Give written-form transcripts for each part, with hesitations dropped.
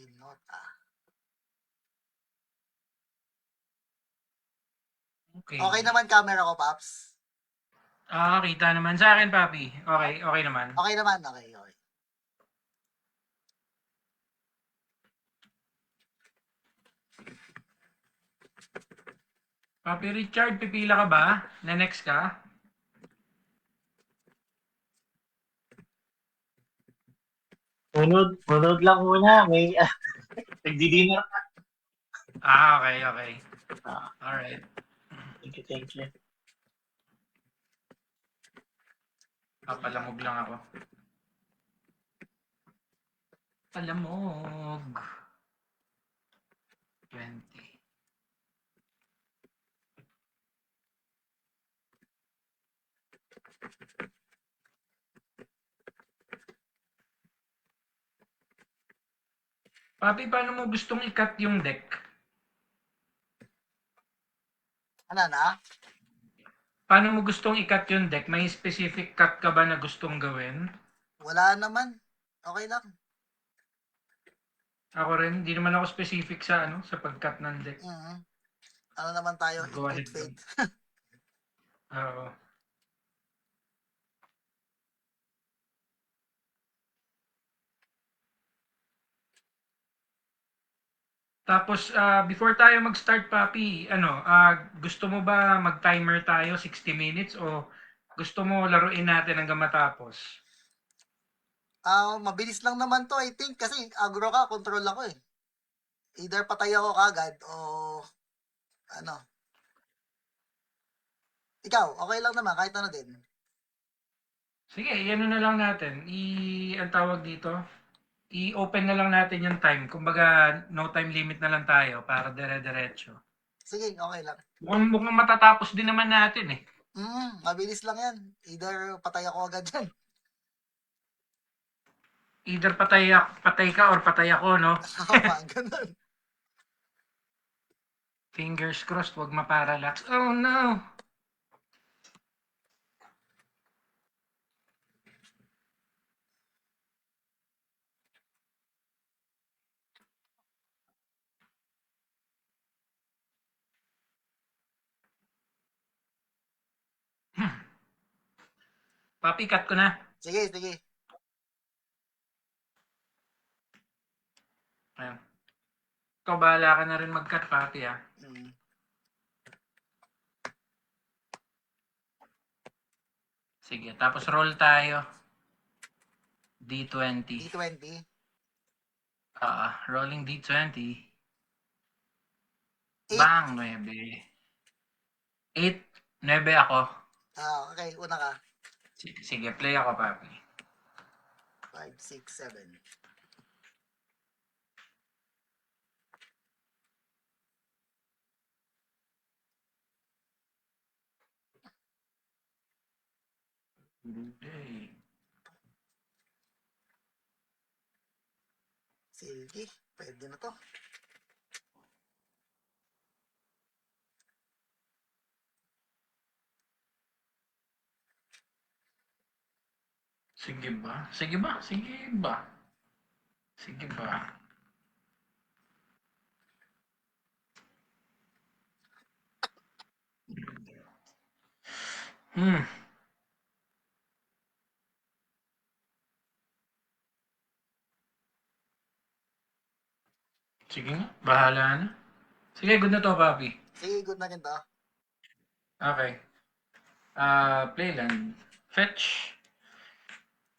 Minota. Okay. Okay naman camera ko, Paps? Kita naman sa akin, papi. Okay, okay naman. Okay naman, okay. Papi Richard, pipila ka ba? Na next ka? Munod lang muna. May, nagdi-dinner ka. Okay, okay. Alright. Thank you. Papalamog lang ako. Palamog. 20. Papi, paano mo gustong i-cut yung deck? Ano na? Paano mo gustong i-cut yung deck? May specific cut ka ba na gustong gawin? Wala naman. Okay lang. Ako rin, hindi naman ako specific sa sa pag-cut ng deck. Ano naman tayo? Go In ahead good faith. Oo. Tapos, before tayo mag-start, Papi, gusto mo ba mag-timer tayo, 60 minutes, o gusto mo laruin natin hanggang matapos? Mabilis lang naman to, I think. Kasi agro ka, control ako eh. Either patay ako kagad o ano. Ikaw, okay lang naman, kahit ano din. Sige, ano na lang natin. Ang tawag dito, i-open na lang natin yung time. Kumbaga, no time limit na lang tayo para dire-diretso. Sige, okay lang. Mukhang matatapos din naman natin eh. Mabilis lang yan. Either patay ako agad yan. Either patay ka or patay ako, no? Ganun. Fingers crossed, wag maparallax. Oh no! Papi, cut ko na. Sige. Ayan. Ikaw, bahala ka na rin mag-cut, Papi, ah. Sige, tapos roll tayo. D20. D20. Rolling D20. 8. Bang, 9. 8, 9 ako. Okay, una ka. Sige, play ako, Papi. 5, 6, 7. Okay. Sige, pwede na to. Sige ba? Sige ba? Sige ba? Sige ba? Sige nga, bahala na. Sige, good na to, Papi. Sige, good na rin to. Okay. Playland. Fetch.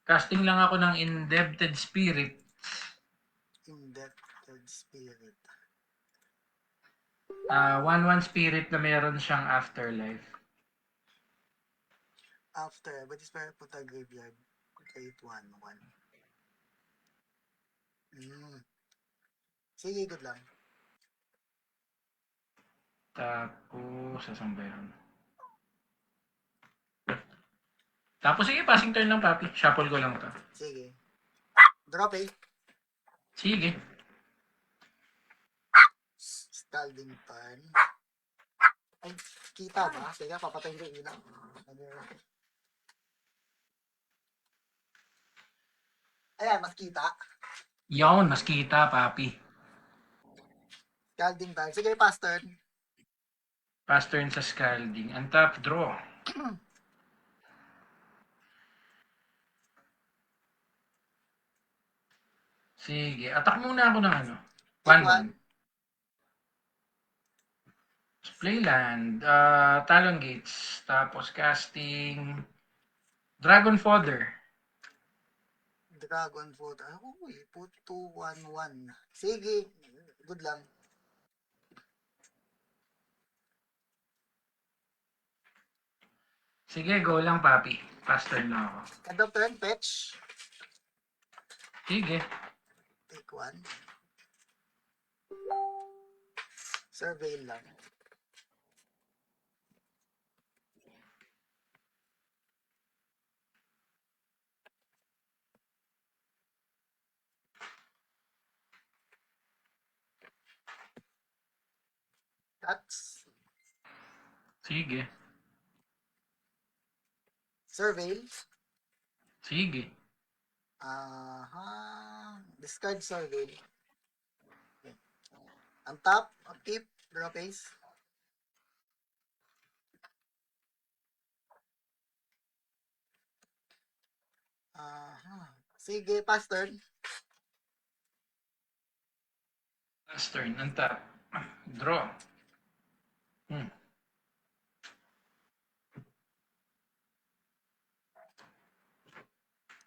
Casting lang ako ng Indebted Spirit. Indebted Spirit. 1/1 spirit na meron siyang afterlife. After, but is para punta graveyard. Create 1, 1. Sige, good lang. Tapos, sasang ba yun? Tapos, sige, passing turn lang, Papi. Shuffle ko lang to. Sige. Drop eh. Sige. Scalding pan. Ay, kita ba? Teka, papatayin ko yung ilaw. Ayan, mas kita. Yun, mas kita, papi. Scalding time. Sige, pass turn. Pass turn sa scalding. Untap, draw. Sige, attack muna ako ng ano. Take 1-1. one. Playland, Talon Gates, tapos casting Dragon Fodder. Dragon Foot. Uy, put 2-1-1. Sige, good lang. Sige, go lang, papi. Pass turn lang ako. End of turn, fetch. Sige. Take one. Survey lang. That's Sige. survey. Sige. Discard survey. Okay. On top, keep, draw face. Sige, pass turn. Pass turn, untap. Draw.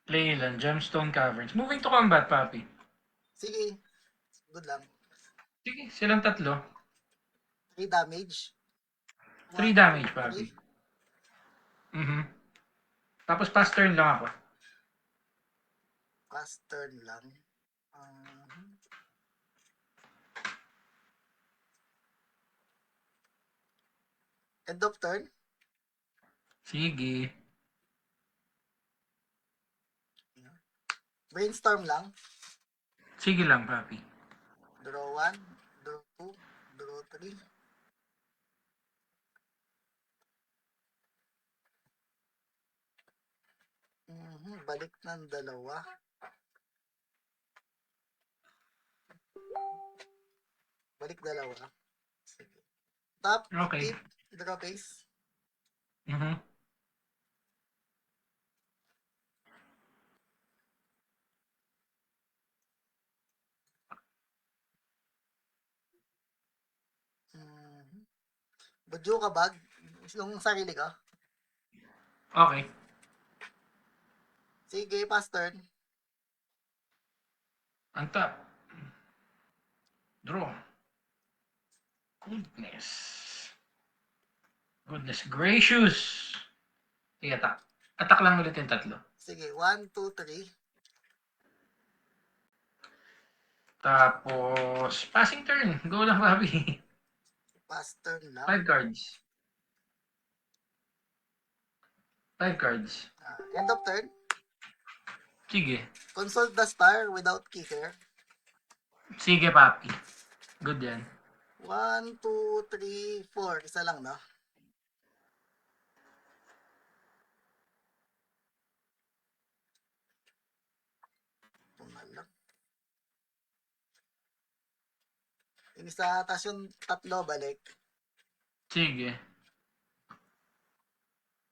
Playland, Gemstone Caverns. Moving to combat, papi. Sige, good lang. Sige, silang tatlo. 3 damage. 3 damage, papi. Tapos pass turn lang ako. Pass turn lang. End of turn. Sige. Brainstorm lang. Sige lang, papi. Draw 1, draw 2, draw 3. Balik ng dalawa. Balik dalawa. Sige. Top, Okay. keep, draw face. Budyo ka bag. Yung sarili ka. Okay. Sige, pass turn. Untap. Draw. Goodness. Goodness gracious. Sige, attack. Attack lang ulit yung tatlo. Sige, 1, 2, 3. Tapos, passing turn. Go lang, papi. Pass turn lang. 5 cards. 5 cards. End of turn. Sige. Consult the star without kicker. Sige, papi. Good yan. 1, 2, 3, 4. Isa lang, no? Ito na lang. Yung isa, tas yung tatlo, balik. Sige.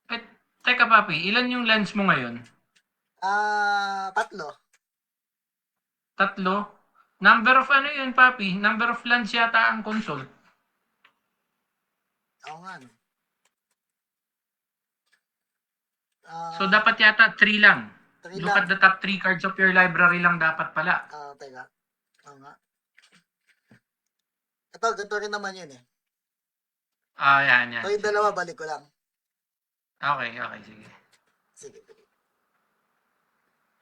Eh, teka, papi. Ilan yung lens mo ngayon? Tatlo. Tatlo? Number of ano yun, papi? Number of lens yata ang consult. Oo nga, no? So, dapat yata 3 lang. 3 Look at lang. the top 3 cards of your library lang dapat pala. Teka. Oo nga. Ito, ganito rin naman yun eh. Yan. So, yung dalawa, balik ko lang. Okay, sige. Sige.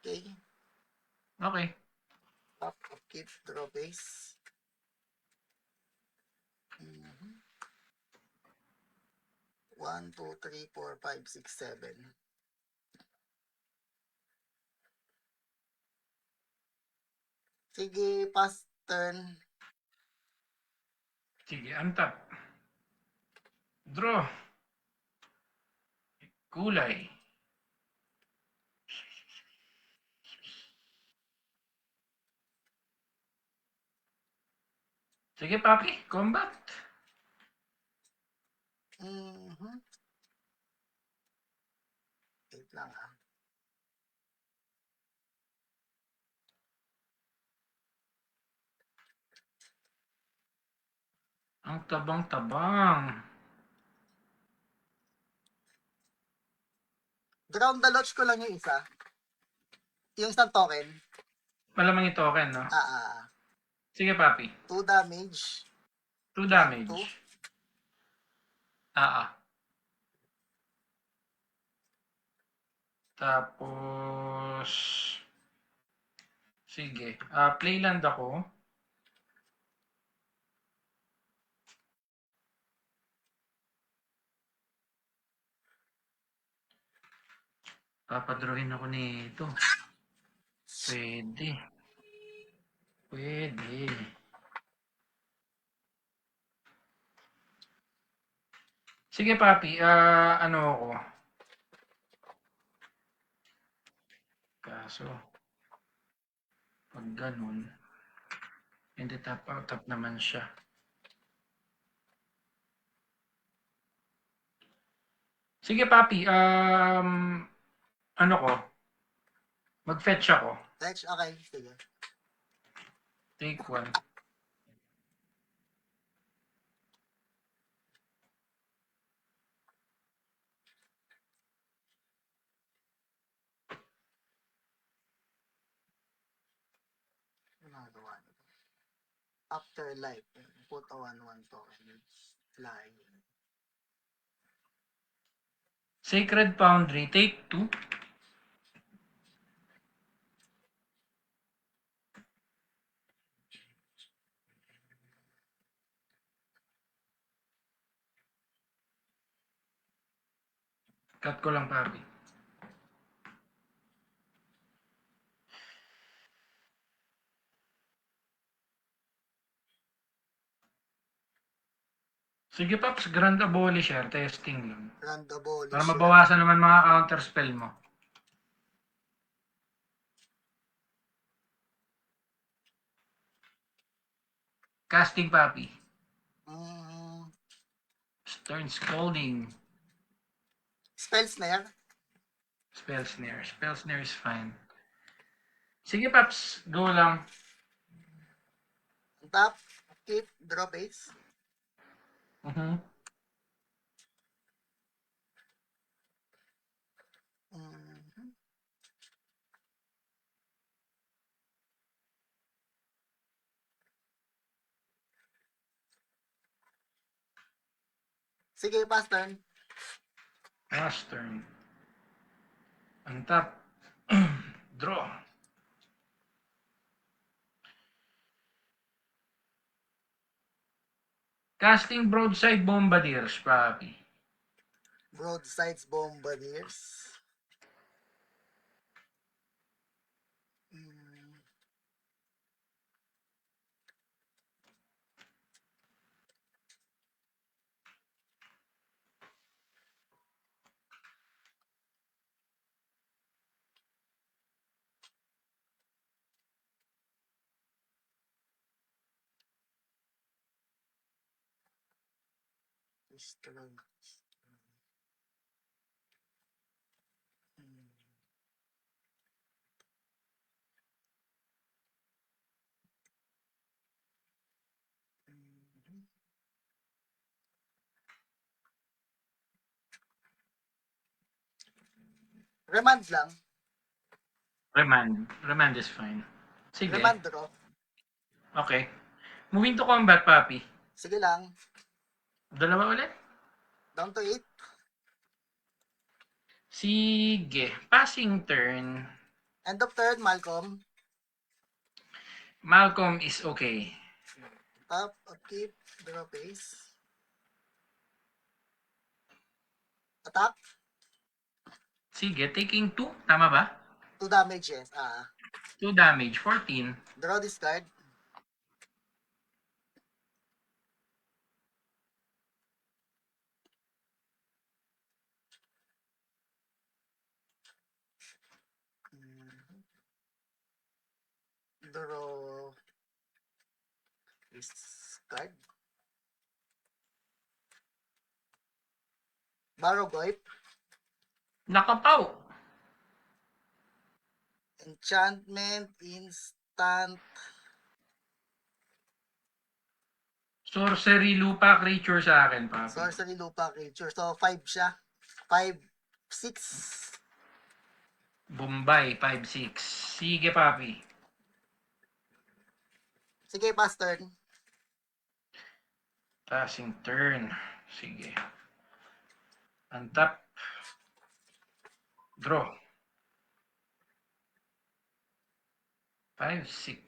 Okay. Okay. Top, keep, draw base. 1, 2, 3, 4, 5, 6, 7. Sige, pass turn. Sige, untap. Draw. Kulay. Sige, papi. Combat. Mhm. Wait lang ah. Ang tabang-tabang. Drown the Lodge ko lang yung isa. Yung isang token. Malamang ito, Ken, no? Ah. Sige, papi. 2 damage. 2 2. damage. Ah. Tapos... Sige. Playland ako. Papadrawin ako nito. Pwede. Pwede. Sige, papi. Ano ako? Kaso, pag ganun, hindi tap out tap naman siya. Sige, papi. Ano ko? Mag-fetch ako. Fetch, okay. Sige. Take 1. Another one. Afterlife. Put a 1/1 token. Fly. Sacred Foundry. Take 2. Cut ko lang, papi. Sige, Paps. Grand Abolisher. Testing lang. Grand Abolisher. Para mabawasan naman mga counter spell mo. Casting, papi. Stern Scolding. Spell Snare. Spell Snare. Spell Snare is fine. Sige, Paps. Go lang. Tap. Keep. Draw base. Mhm. Mhm. Sige, pass turn. Last turn. Untap. Draw. Casting Broadside Bombardiers, papi. Broadsides Bombardiers. Mm. Strong. Mm. Mhm. Remand lang. Remand. Remand is fine. Sige. Remand draw. Okay. Moving to combat, papi. Sige lang. Dalawa ulit. Down to 8. Sige. Passing turn. End of turn, Malcolm. Malcolm is okay. Tap, upkeep, draw base. Attack. Sige. Taking 2. Tama ba? 2 damage, yes. 2 damage. 14. Draw this card. Draw this Discard. Barogoyp. Nakapaw. Enchantment. Instant. Sorcery lupa creature sa akin, papi. Sorcery lupa creature. So, 5 siya. 5, 6. Bombay, 5-6. Sige, papi. Sige, pass turn. Passing turn. Sige. Untap. Draw. 5-6.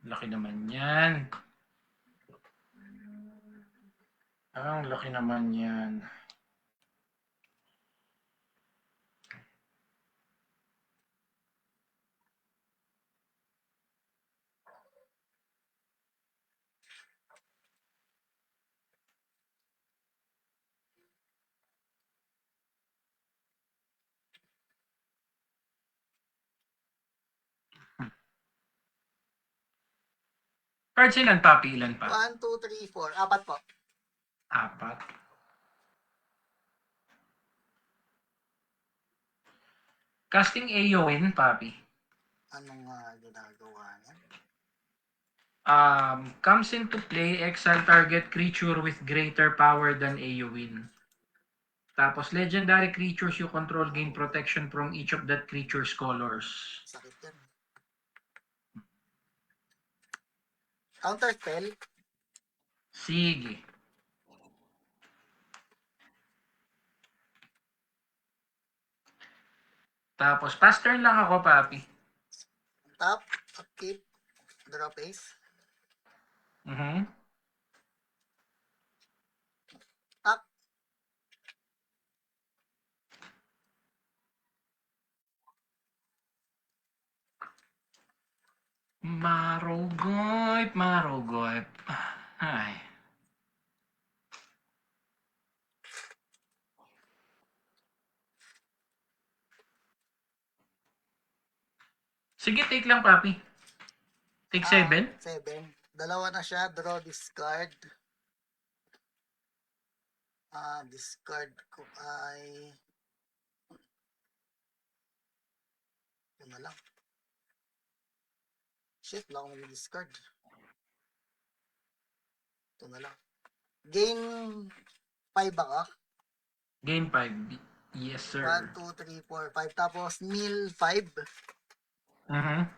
Laki naman yan. Ang laki naman yan. Cards ilan, papi? Ilan pa? 1, 2, 3, 4. Apat po. 4. Casting Aowen, papi. Anong ginagawa niya? Comes into play, exile target creature with greater power than Aowen. Tapos, legendary creatures you control gain protection from each of that creature's colors. Sakit yan. Counter spell. Sige. Tapos, pass turn lang ako, papi. Tap. Upkeep. Draw face. Mhm. Tap. Marogoyp, Marogoyp. Ay. Sige, take lang, papi. Take 7. 7. Dalawa na siya. Draw, discard. Discard ko ay... Ito na lang. Shit, wala akong discard. Ito na lang. Gain 5 baka? Game 5. Yes, sir. 1, 2, 3, 4, 5. Tapos, mill 5. Mhm.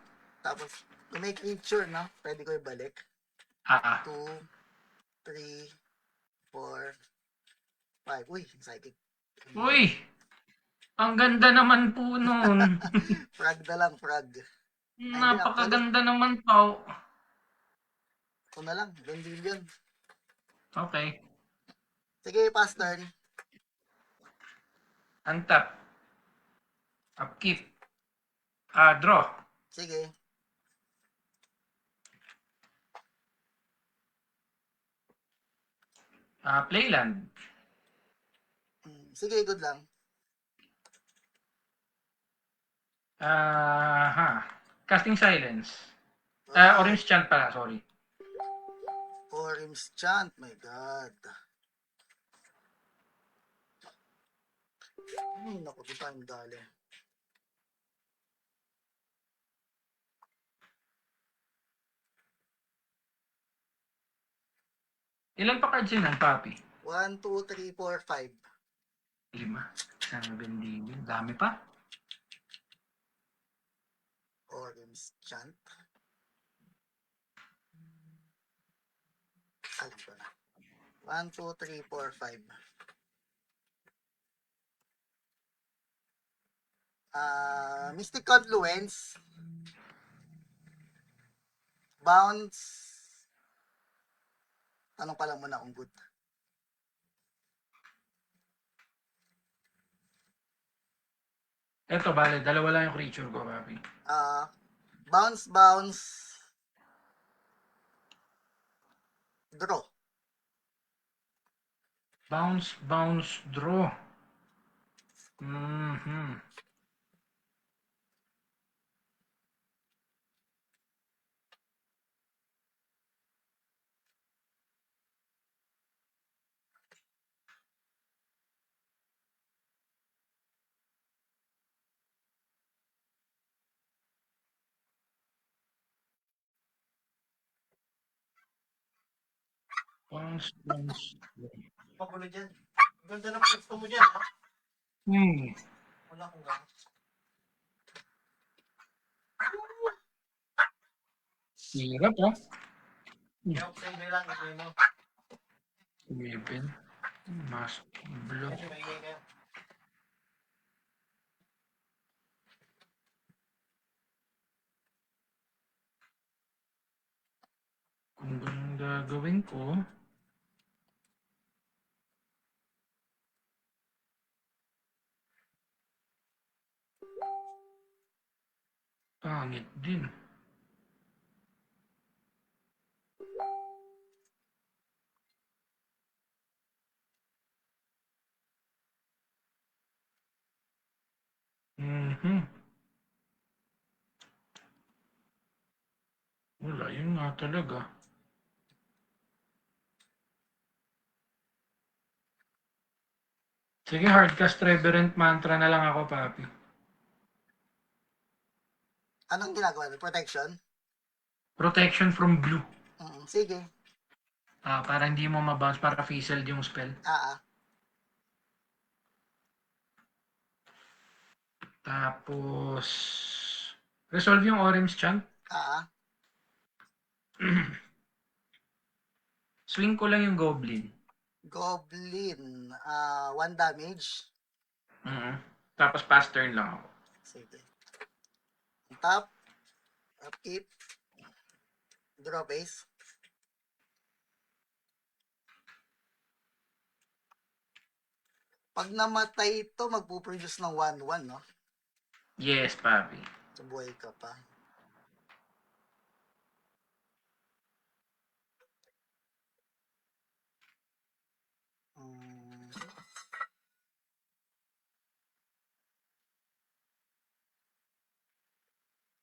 Tapos, kung may creature, no? Pwede ko ibalik. 2, 3, 4, 5. Uy, psychic. Uy! Ang ganda naman po nun. Frag na lang, frag. Napakaganda naman po. Ito na lang, Vendilion. Okay. Sige, pass turn. Untap. Upkeep. Draw. Sige. Playland. Sige, good lang. Casting Silence. Orange Chant pala, sorry. Orange Chant, my god. Naku, di tayong dali. Ilan pa cards yun, papi? 1, 2, 3, 4, 5. 5. 7 din. Dami pa. Orange Chant. Alam ko na. 1, 2, 3, 4, 5. Mystic Confluence. Bounce. Tanong pa lang muna kung good. Eto, bale, dalawa lang yung creature ko, papi. Bounce, bounce. Draw. Bounce, bounce, draw. Mhm. Constance. Pagulo dyan. Ganda ng pwesto mo dyan, ha? Wala akong gamit. Hirap, ha? Kaya option mo lang, ito mo. 11. Mas block. Medyo maingay kayo. Kung ganun gagawin ko, pangit din. Mhm. Wala, yun nga talaga. Sige, hardcast reverent mantra na lang ako, papi. Anong ginagawa mo? Protection? Protection from blue. Sige. Para hindi mo mabounce, para fizzled yung spell. Tapos, resolve yung orange chant. Swing ko lang yung goblin. Goblin. 1 damage. Tapos pass turn lang ako. Sige. Tap. Upkeep. Draw base. Pag namatay ito, magpuproduce ng 1-1, no? Yes, papi. So, buhay ka pa.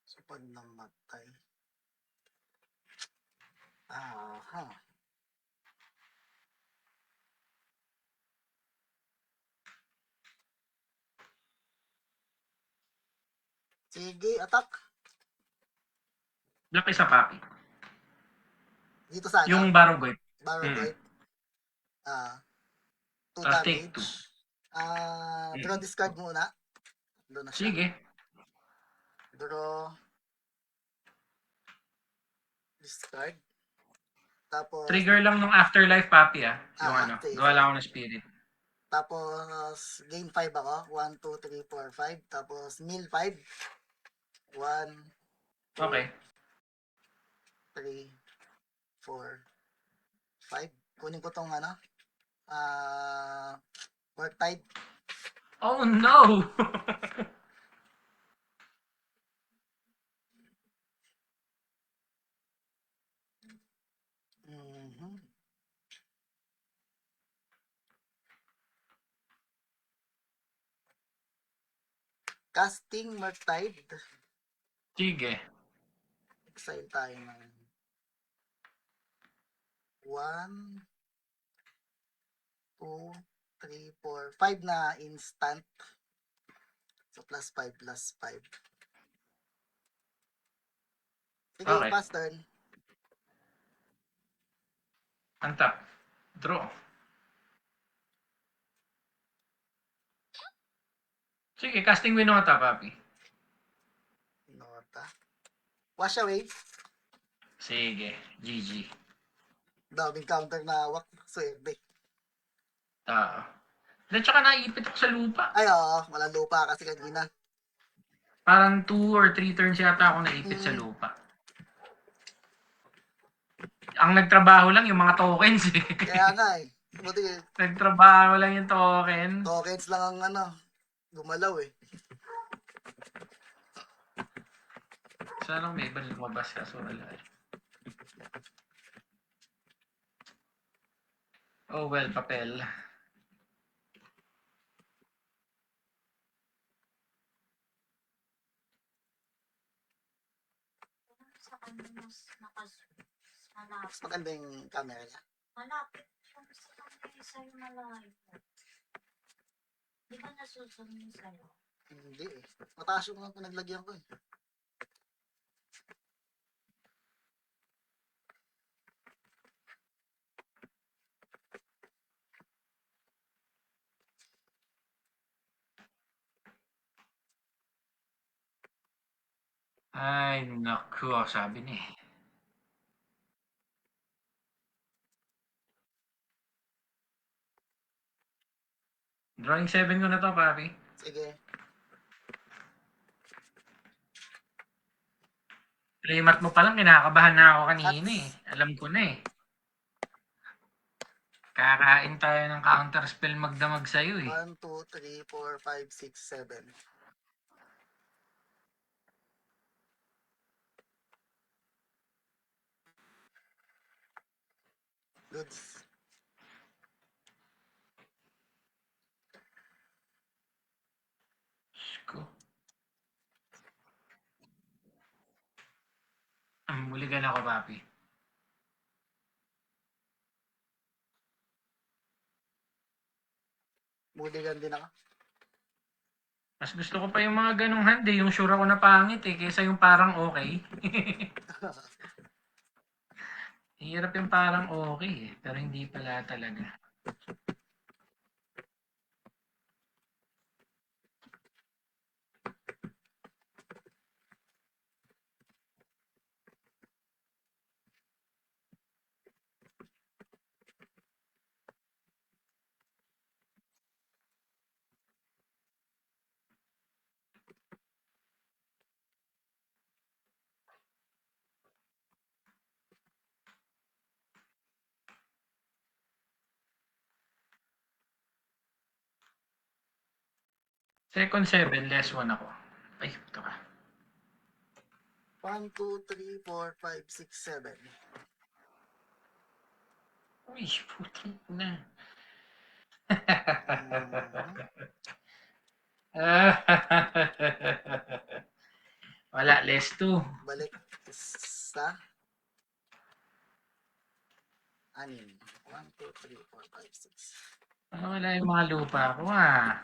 So, pag namatay. Sige, attack. Black isa, papi. Dito sa Yung Barogoyt. Barogoyt. 2 Take damage. 2. Draw discard muna. Doon na siya. Sige. Draw. Discard. Tapos, Trigger lang ng afterlife, papi, yung afterlife. gawa lang ako ng spirit. Tapos, gain 5 ako. 1, 2, 3, 4, 5. Tapos, mill 5. 1, 2, Okay. 3, 4, 5. Kunin ko tong Murktide. Oh no! Casting Murktide. Sige. Exile tayo ng 1, 2, 3, 4, 5 na instant. So, plus 5, plus 5. Sige, Okay. pass turn. Untap. Draw. Sige, casting Winota, papi. Nota. Wash away. Sige, GG. Daming counter na hawak. Swerte. Then tsaka naipit ako sa lupa. Ay, oo. Walang lupa kasi kanina. Parang 2 or 3 turns yata ako naipit sa lupa. Ang nagtrabaho lang yung mga tokens eh. Kaya nga eh. Buti, Nagtrabaho lang yung token. tokens lang ang gumalaw eh. Sana may iba lumabas kaso wala eh. Oh well, papel. Sa kanya mas Mas maganda yung camera niya. malapit yung sa kanya sa'yo malayo. Di ba nasusunod yung sa'yo? Hindi eh. Mataas yung pinaglagyan ko eh. Ay, naku, sabi ni. Drawing 7 ko na to, papi. Sige. Playmat mo pa lang, kinakabahan na ako kanina eh. Cuts. Alam ko na eh. Kakain tayo ng counterspell magdamag sa'yo eh. 1, 2, 3, 4, 5, 6, 7. Goods. Ko. Buligan ako, papi. Buligan din ako. Mas gusto ko pa yung mga ganong hand eh. Yung sure ako na pangit eh. Kaysa yung parang okay. Hirap yung parang okay eh. Pero hindi pala talaga. Second 7, less 1 ako. Ay, ito ka. 1, 2, 3, 4, 5, 6, 7. Uy, puti na. Wala, less 2. Balik sa anim. 1, 2, 3, 4, 5, 6. Wala yung mga lupa ko ah.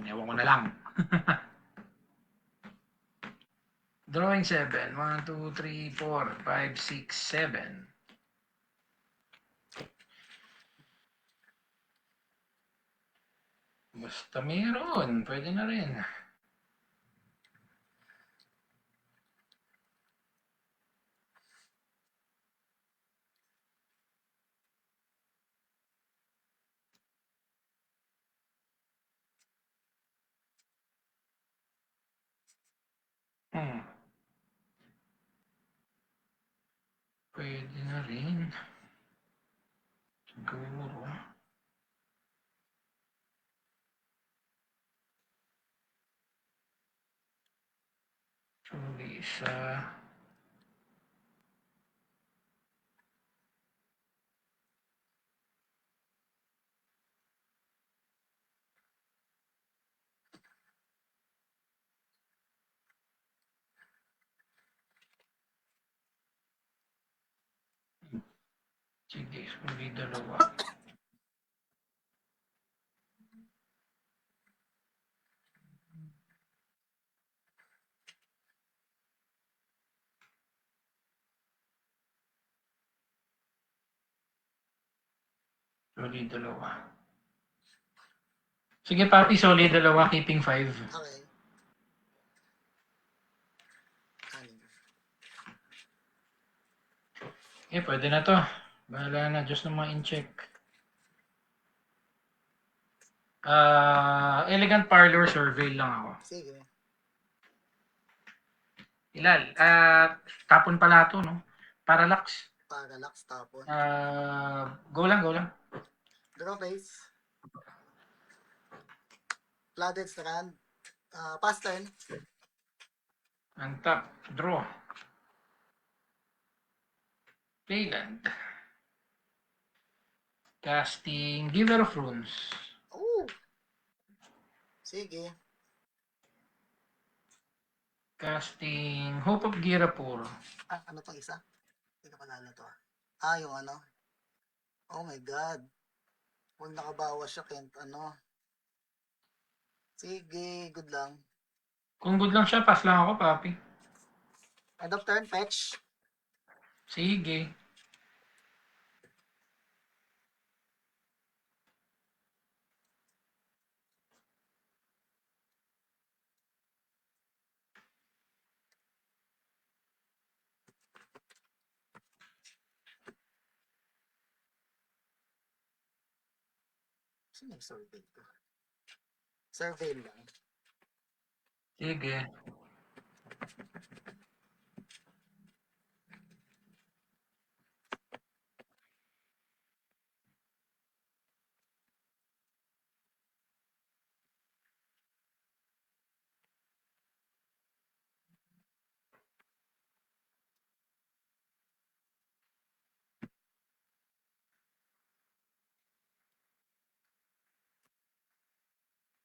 Ewan ko na lang. Drawing 7. 1, 2, 3, 4, 5, 6, 7. Basta meron. Pwede na rin. Pwede na rin. Siguro. Actually, isa. Sige, hindi dalawa. Solid dalawa. Sige, papi, solid dalawa, keeping 5. Okay. Anim. Pwede na to. Bahala na, Diyos na mga in-check. Elegant Parlor survey lang ako. Sige. Ilal, tapon pala to, no? Parallax. Parallax tapon. Go lang, go lang. Draw face. Flooded strand. Pass turn. Untap, draw. Playland. Casting Giver of Runes. Oh! Sige. Casting Hope of Girapur. Ano pang isa? Hindi ko palala to. Yung ano. Oh my God. Kung nakabawas siya, Kent, ano. Sige, good lang. Kung good lang siya, pass lang ako, papi. End of turn, fetch. Sige. Sino yung survey ko? Survey lang. Sige.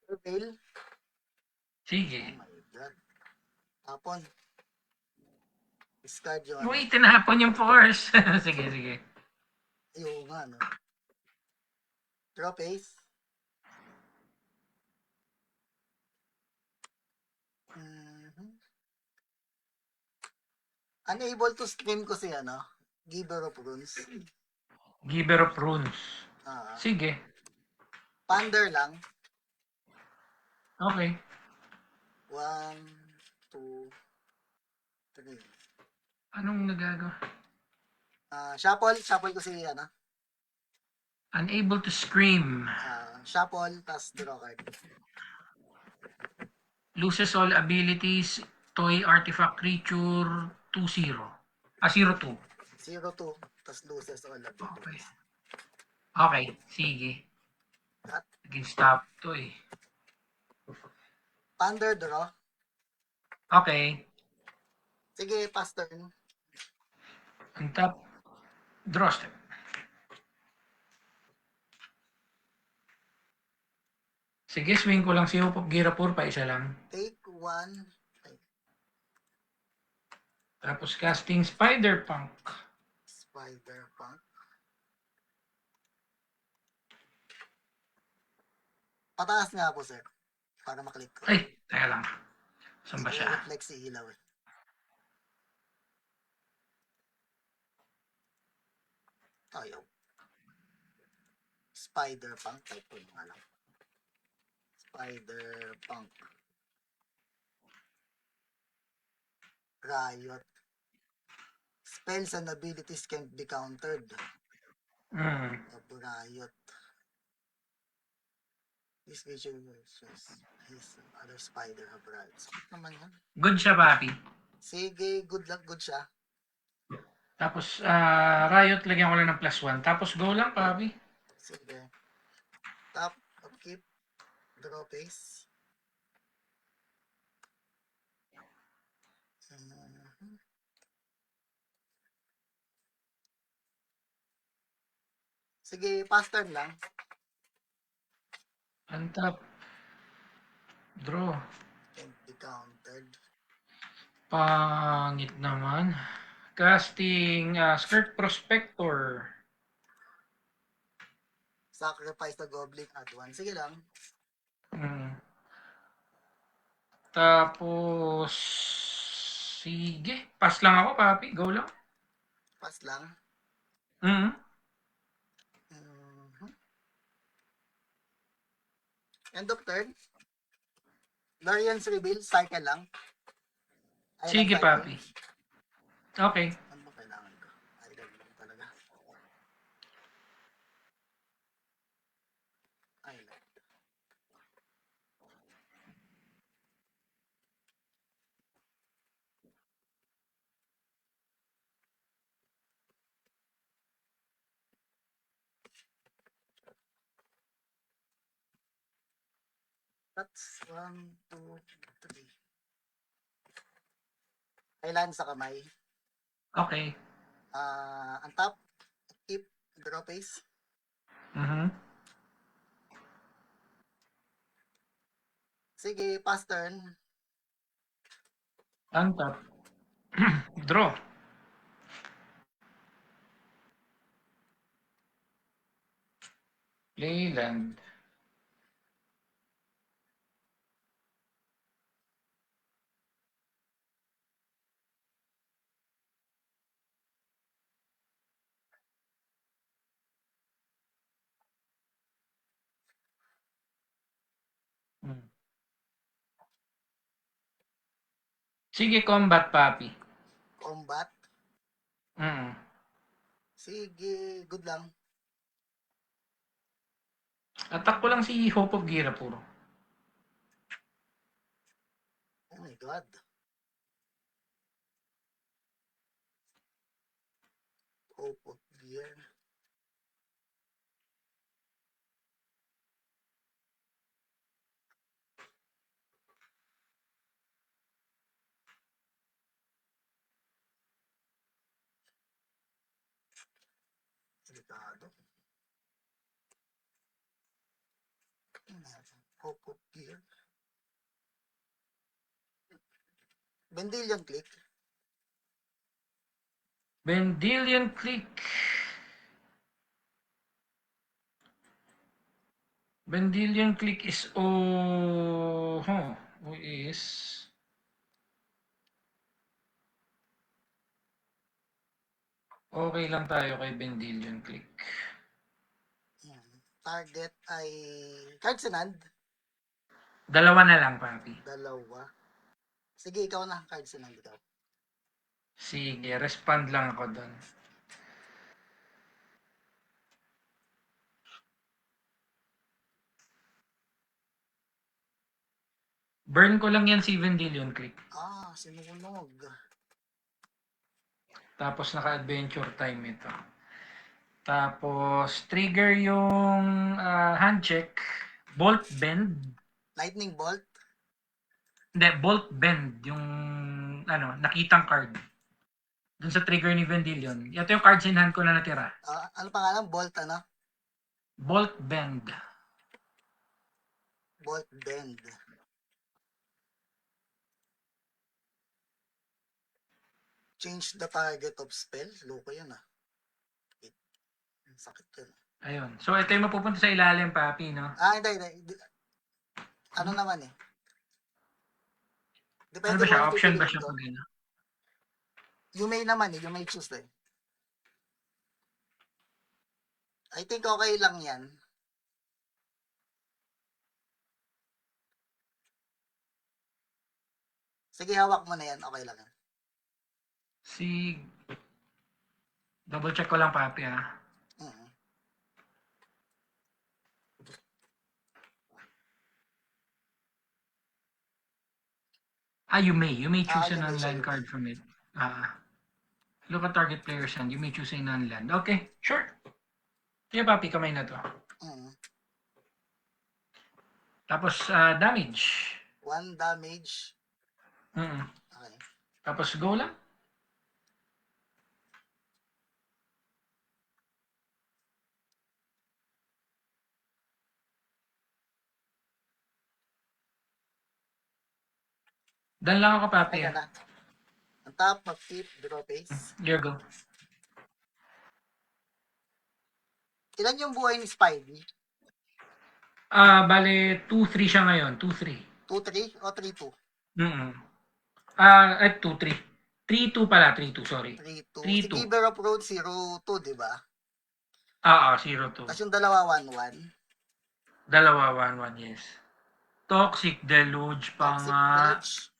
Survey. Sige. Oh my God. Hapon. Discard yung ano. Uy, tinahapon yung force. Sige, sige. Yung ano. Draw face. Unable to stream ko si ano. Giver of Runes. Giver of Runes. Sige. Pander lang. Okay. 1, 2, 3. Anong nagagawa? Shuffle ko si ano. Unable to scream. Shuffle, tas draw card. Loses all abilities. Toy artifact creature 2-0. 0-2. 0-2, tas loses all Okay. abilities. Okay, sige. At Naging stop to eh. Pander draw. Okay. Sige, pass turn. On top. Draw step. Sige, swing ko lang si Hope of Girapur pa isa lang. Take 1. Tapos casting Spider Punk. Spider Punk. Pataas nga po, sir. Para maklik ko. Ay, teka lang. Saan ba siya? I-reflect si ilaw eh. Ayaw. Spider Punk. Type ko yung alam. Spider Punk. Riot. Spells and abilities can't be countered. Riot. This creature versus his other spider have rights. Ano naman yan? Good siya, papi. Sige, good luck, good siya. Tapos, Riot, lagyan ko lang ng +1. Tapos, go lang, papi. Sige. Tap, upkeep, draw face. Sige, pass turn lang. Untap. Draw. Can't be countered. Pangit naman. Casting Skirt Prospector. Sacrifice the goblin at 1. Sige lang. Tapos, sige. Pass lang ako, papi. Go lang. Pass lang. End of turn. Lorian's Reveal, cycle lang. Sige, papi. Okay. Ano ba kailangan ko? Island lang talaga. Island. That's 1, 2, 3. Kailan sa kamay. Okay. Untap, keep, draw face. Mhm. Sige, pass turn. Untap. Draw. Play land. Hmm. Sige, combat, papi. Combat. Mm. Sige, good lang. Attack ko lang si Hope of Gira puro. Oh my God. Hope of Gear. Delikado. Hope of Gear. Vendilion click. Vendilion Click. Vendilion Click is is okay lang tayo kay Vendilion Click. Target ay cards in hand. Dalawa na lang, papi. Dalawa. Sige, ikaw na. Cards in hand ikaw. Sige, respond lang ako doon. Burn ko lang yan si Vendilion Click. Sinunog. Tapos naka-adventure time ito. Tapos trigger yung hand check. Bolt bend. Lightning bolt. Hindi, bolt bend. Yung nakitang card. Dun sa trigger ni Vendilion. Ito yung cards in hand ko na natira. Ano pangalan? Bolt ano? Bolt bend. Bolt bend. Change the target of spell. Loko yan ah. Sakit yun. Ayun. So ito yung mapupunta sa ilalim, papi, no? Hindi. Ano naman eh. Ano Depende ba siya? kung ano Option ba pipiliin siya ko. pag ano? You may naman eh. You may choose eh. I think okay lang yan. Sige, hawak mo na yan. Okay lang yan. Double check ko lang, papi, ha? Mhm. You may. You may choose You an may siya, non-land you card may. from it. Look at target player's hand. You may choose a non-land. Okay, sure. Yeah, papi, kamay na to. Mhm. Tapos, damage. 1 damage. Mm. Okay. Tapos, go lang. Dan lang ako, papi. Okay na. On top, mag-keep, draw face. Here go. Ilan yung buhay ni Spidey? Bale, 2-3 siya ngayon. 2-3. 2-3 o 3-2? Mm-mm. 2-3. 3-2 pala. 3-2, sorry. 3-2. Si 3-2. Giver of Road, 0-2, di ba? 0-2. Tapos yung dalawa, 1-1. Dalawa, 1-1, yes. Toxic Deluge pa Toxic nga. Deluge.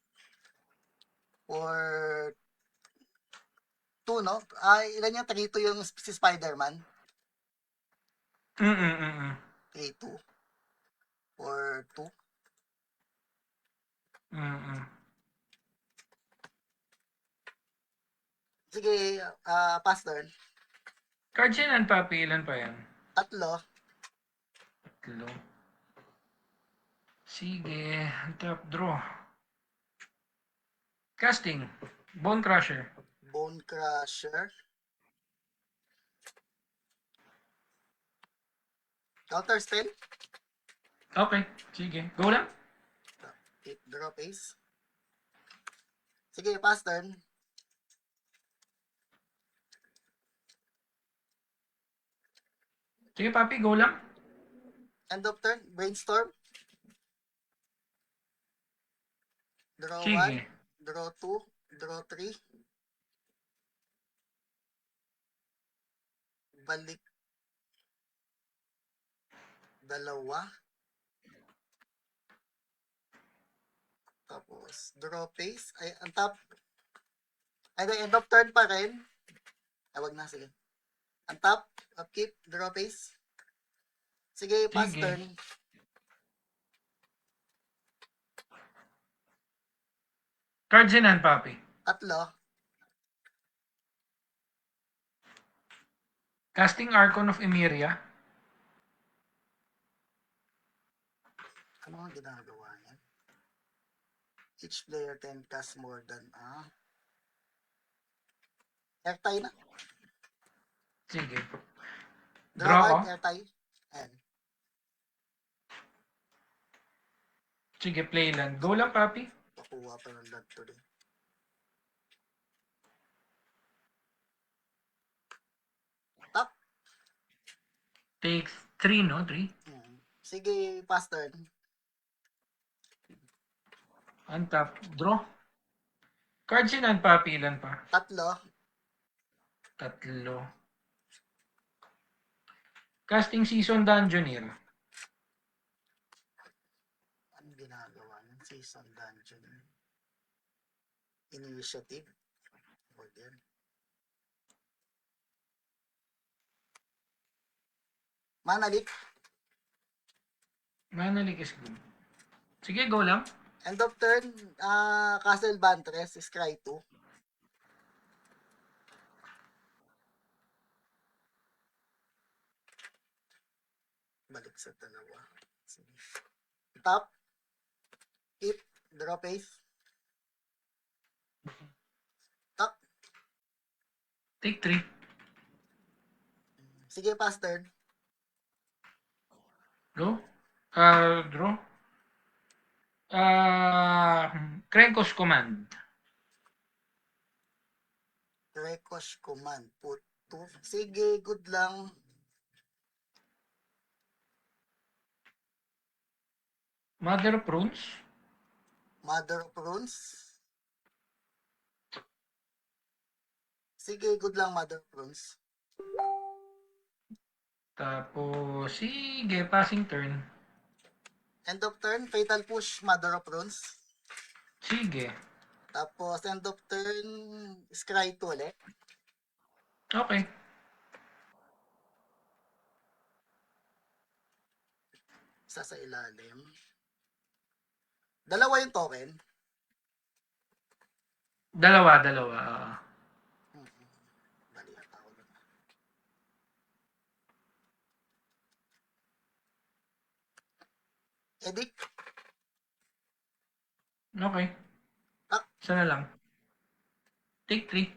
Or 2, no? Ilan yung 3-2 yung si Spider-Man? 3-2. Or 2. Sige, pass turn. Cards yan, papi. Ilan pa yan? 3. 3. Sige. Top draw. Casting. Bone Crusher. Bone Crusher. Counter spell. Okay, sige. Go lang. Keep drop ace. Sige, pass turn. Sige, papi, go lang. End of turn. Brainstorm. Draw 1. Sige. Draw 2. Draw 3. Balik. Dalawa. Tapos, draw face. Ay, ang top. Ay, end of turn pa rin. Ay, wag na. Sige. Ang top. Upkeep. Draw face. Sige, pass Sige. turn. Cards in hand, papi. Tatlo. Casting Archon of Emeria. Ano ang ginagawa niya? Each player can cast more than airtie na. Sige. Draw Draw card, ko. airtie. Ayan. Sige, play land. Go lang, papi. Pakuha pa ng land to din. Top. Takes 3, no? 3. Sige, pass turn. Untap. Draw. Cards in hand, papi. Ilan pa? Tatlo. Tatlo. Casting Season Dungeoneer. Anong ginagawa ng season dungeon? Initiative. Huwag yan. Manalik. Manalik is good. Sige, go lang. End of turn. Castle Bantres. Scry 2. Balik sa dalawa. Sige. Top. Keep. Draw face. Top. Take 3. Sige, pass turn. Go. Draw. Krenkos Command. Rekosh command. Put 2. Sige, good lang. Mother of Runes. Mother of Runes. Sige, good lang, Mother of Runes. Tapos, sige, passing turn. End of turn, Fatal Push, Mother of Runes. Sige. Tapos, end of turn, Scry 2 ulit. Okay. Isa sa ilalim. Dalawa yung token. Dalawa. Bali ata ako dun. Edict. Okay. Isa na lang. Take 3.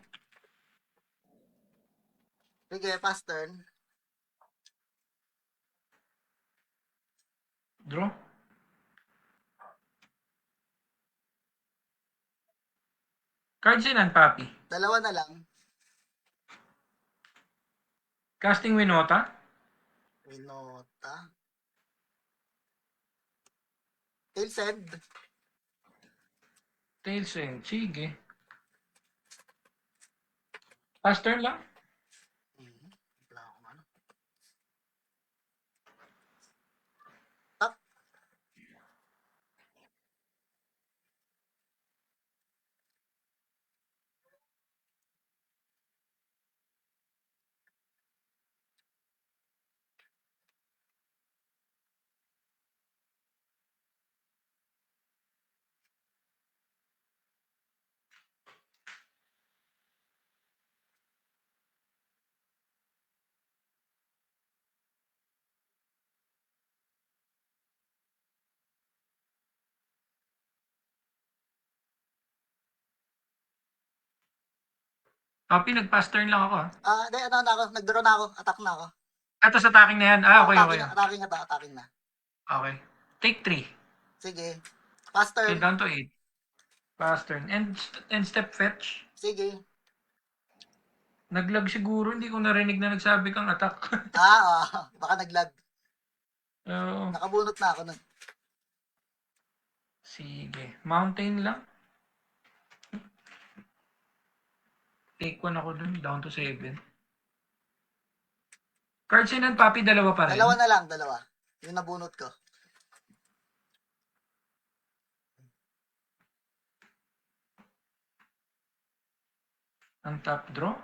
Sige, pass turn. Draw. Cards in hand, papi. Dalawa na lang. Casting Winota. Winota. Tailsend. Tailsend. Sige. Pass turn lang. Wala akong ano. Top. Papi, nag-pass turn lang ako. Ano na ako, nag-draw na ako, attack na ako. Tapos attacking na yan. Ah, okay, okay. Attacking na. Okay. Take 3. Sige. Pass Okay, turn. down to 8. Pass turn. And step fetch. Sige. Naglag siguro. Hindi ko narinig na nagsabi kang attack. Baka naglag. Oo. Nakabunot na ako nun. Sige. Mountain lang. Take 1 ako dun. Down to 7. Cards in hand, Papi. Dalawa pa rin. Dalawa na lang, dalawa. Yung nabunot ko. Ang top draw.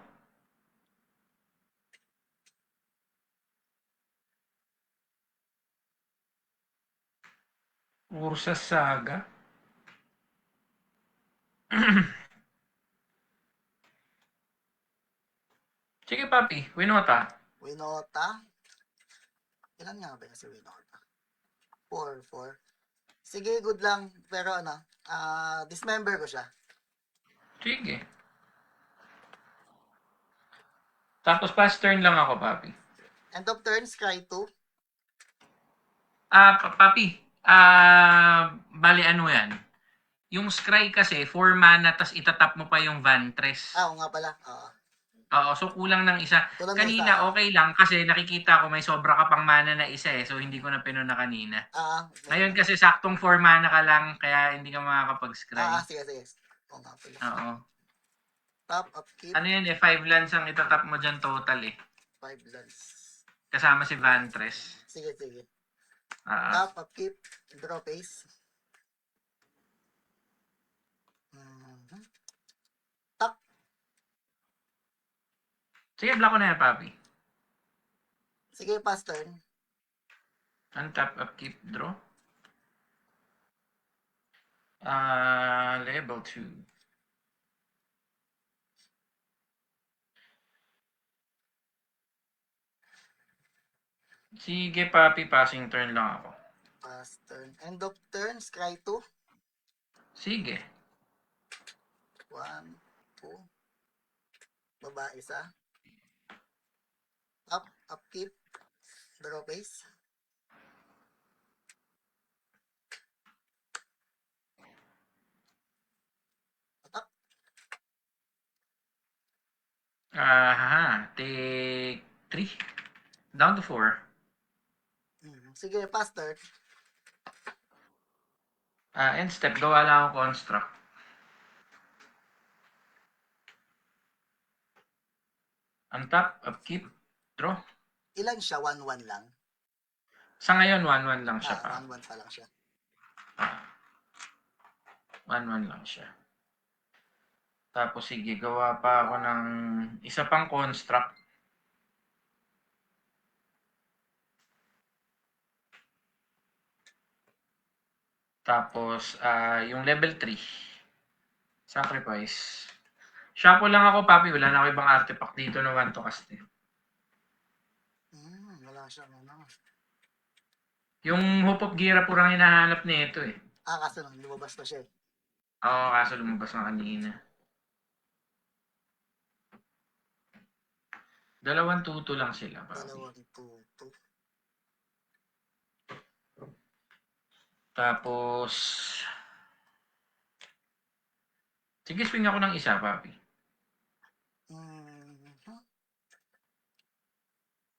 Ursa Saga. Sige, Papi. Winota. Winota. Ilan nga ba yung si Winota? 4. Sige, good lang. Pero dismember ko siya. Sige. Tapos pass turn lang ako, Papi. End of turn, scry 2. Papi. Bali ano yan? Yung scry kasi, 4 mana, tas itatap mo pa yung Vantress. Oo nga pala. Oo, so kulang ng isa. Kulang ng Kanina, isa. okay lang kasi nakikita ko may sobra ka pang mana na isa eh. So, hindi ko na pinuna kanina. Ngayon kasi saktong 4 mana ka lang, kaya hindi ka makakapag-scry. Sige. Oo nga pala. Oo. Top, upkeep, Ano yan eh, 5 lands ang itatap mo dyan total eh. 5 lands. Kasama si Vantress. Sige. Ah. Top, upkeep, draw face. Mhm. Top. Sige, block ko na yan, Papi. Sige, pass turn. Untap, upkeep, draw. Level 2. Sige, Papi, passing turn lang ako. Pass turn. End of turn, scry 2. Sige. 1, 2. Baba isa. Top, upkeep, draw face. Attack. Take 3. Down to 4. Sige, pass turn. End step, gawa lang ako construct. Untap, upkeep, draw. Ilan siya? 1-1 lang. Sa ngayon, 1-1 lang siya pa. 1-1 pa lang siya. 1-1 lang siya. Tapos sige, gawa pa ako ng isa pang construct. Tapos, yung level 3. Sacrifice. Shuffle lang ako, Papi. Wala na ako ibang artifact dito na 1 to cast eh. Wala siya. Yung Hope of Gira purang hinahanap nito eh. Kaso nang lumabas pa siya eh. Oo, kaso lumabas na kanina. 2 tuto lang sila, Papi. 2-2. Tapos, sige, swing ako ng isa, Papi.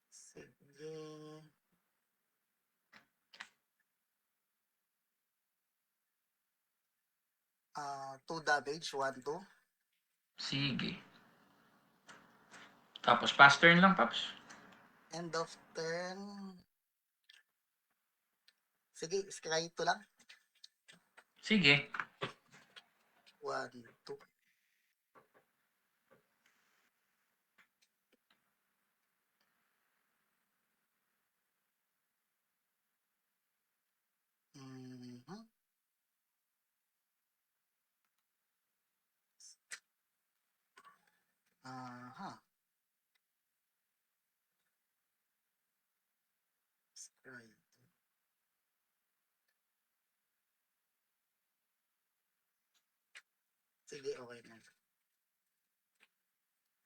Sige. Two damage, 1-2. Sige. Tapos, pass turn lang, Paps. End of turn. Sige, scry 2 lang. Sige. 1-2. Scry 2. Sige, okay na.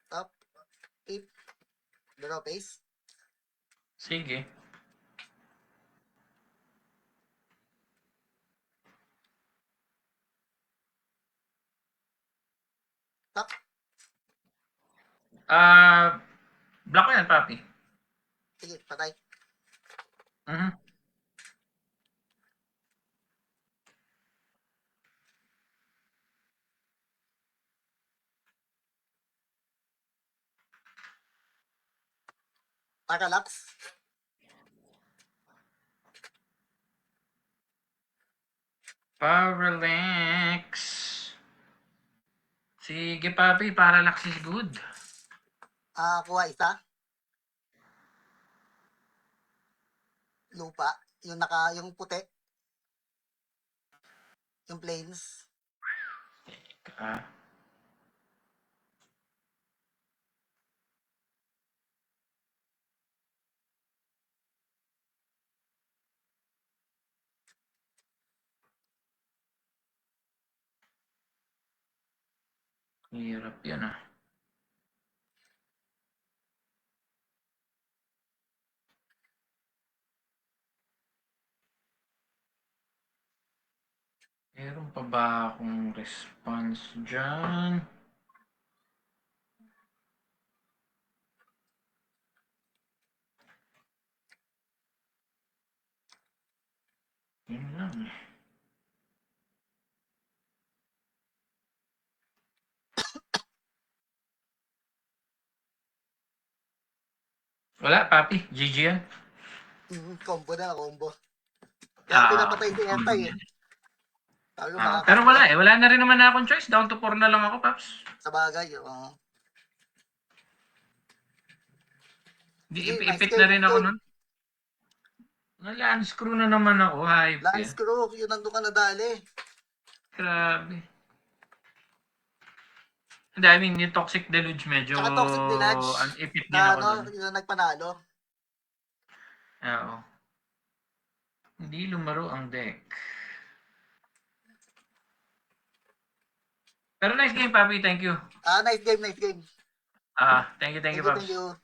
Top, keep, draw face. Sige. Tap. Block ko yan, papi. Sige, patay. Mhm. Parallax. Parallax. Sige, papi. Parallax is good. Kuha isa. Lupa. Yung puti. Yung plains. Ah. Hirap yan ah. Meron pa ba akong response dyan? Yun lang eh. Wala, papi. GG yan. Combo na, combo. Kaya pinapatay si Entay eh. Sabi ko, Pero wala eh. Wala na rin naman na akong choice. Down to 4 na lang ako, Paps. Sa bagay, Di, Sige, ipit nice na game, rin nice ako game. nun. Unscrew na naman ako. Hype Lance eh. Crew, yun nandun ka nadali. Grabe. Hindi, I mean, yung Toxic Deluge medyo Tsaka Toxic Deluge, ipit din Na ako dun. yung nagpanalo. Oo. Hindi lumaro ang deck. Pero nice game, Papi. Thank you. Nice game, nice game. Thank you, Thank you, Paps. thank you.